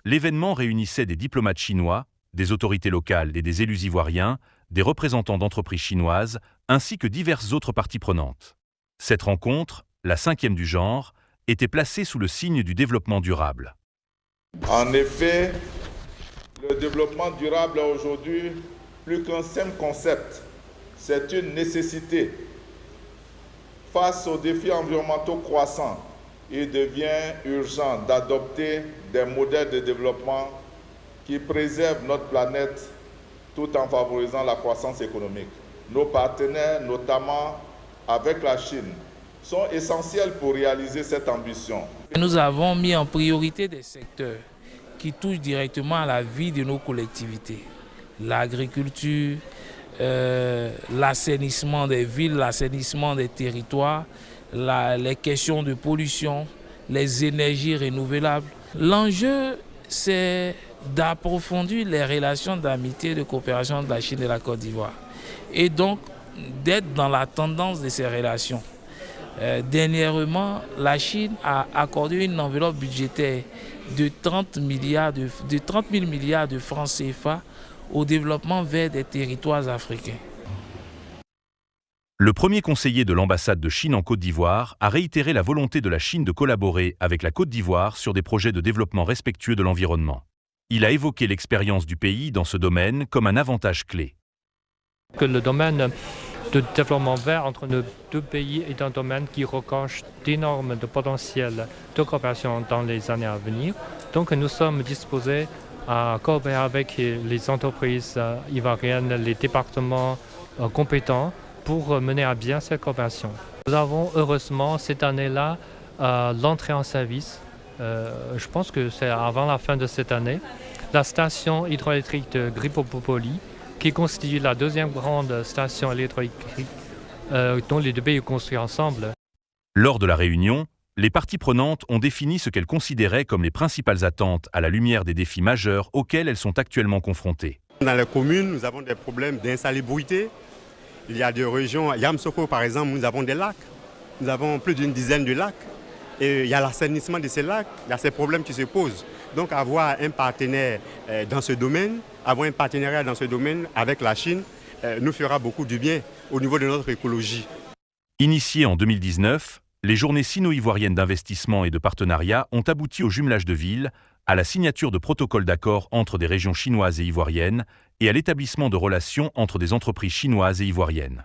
l'événement réunissait des diplomates chinois, des autorités locales et des élus ivoiriens, des représentants d'entreprises chinoises, ainsi que diverses autres parties prenantes. Cette rencontre, la 5e du genre, était placée sous le signe du développement durable. En effet, le développement durable est aujourd'hui plus qu'un simple concept, c'est une nécessité. Face aux défis environnementaux croissants, il devient urgent d'adopter des modèles de développement qui préservent notre planète tout en favorisant la croissance économique. Nos partenaires, notamment avec la Chine, sont essentiels pour réaliser cette ambition. Nous avons mis en priorité des secteurs qui touchent directement à la vie de nos collectivités. L'agriculture, l'assainissement des villes, l'assainissement des territoires, les questions de pollution, les énergies renouvelables. L'enjeu, c'est d'approfondir les relations d'amitié et de coopération de la Chine et la Côte d'Ivoire. Et donc, d'être dans la tendance de ces relations. Dernièrement, la Chine a accordé une enveloppe budgétaire de 30 000 milliards de francs CFA au développement vert des territoires africains. Le premier conseiller de l'ambassade de Chine en Côte d'Ivoire a réitéré la volonté de la Chine de collaborer avec la Côte d'Ivoire sur des projets de développement respectueux de l'environnement. Il a évoqué l'expérience du pays dans ce domaine comme un avantage clé. Que le domaine de développement vert entre nos deux pays est un domaine qui regorge d'énormes potentiels de coopération dans les années à venir. Donc nous sommes disposés à coopérer avec les entreprises ivoiriennes, les départements compétents pour mener à bien cette coopération. Nous avons heureusement cette année-là l'entrée en service, je pense que c'est avant la fin de cette année, la station hydroélectrique de Gripopopoli, qui constitue la deuxième grande station électrique dont les deux pays ont construit ensemble. Lors de la réunion, les parties prenantes ont défini ce qu'elles considéraient comme les principales attentes à la lumière des défis majeurs auxquels elles sont actuellement confrontées. Dans les communes, nous avons des problèmes d'insalubrité. Il y a des régions, à Yamoussoukro par exemple, nous avons des lacs. Nous avons plus d'une dizaine de lacs. Et il y a l'assainissement de ces lacs, il y a ces problèmes qui se posent. Donc avoir un partenaire dans ce domaine, avoir un partenariat dans ce domaine avec la Chine, nous fera beaucoup du bien au niveau de notre écologie. Initiées en 2019, les journées sino-ivoiriennes d'investissement et de partenariat ont abouti au jumelage de villes, à la signature de protocoles d'accord entre des régions chinoises et ivoiriennes et à l'établissement de relations entre des entreprises chinoises et ivoiriennes.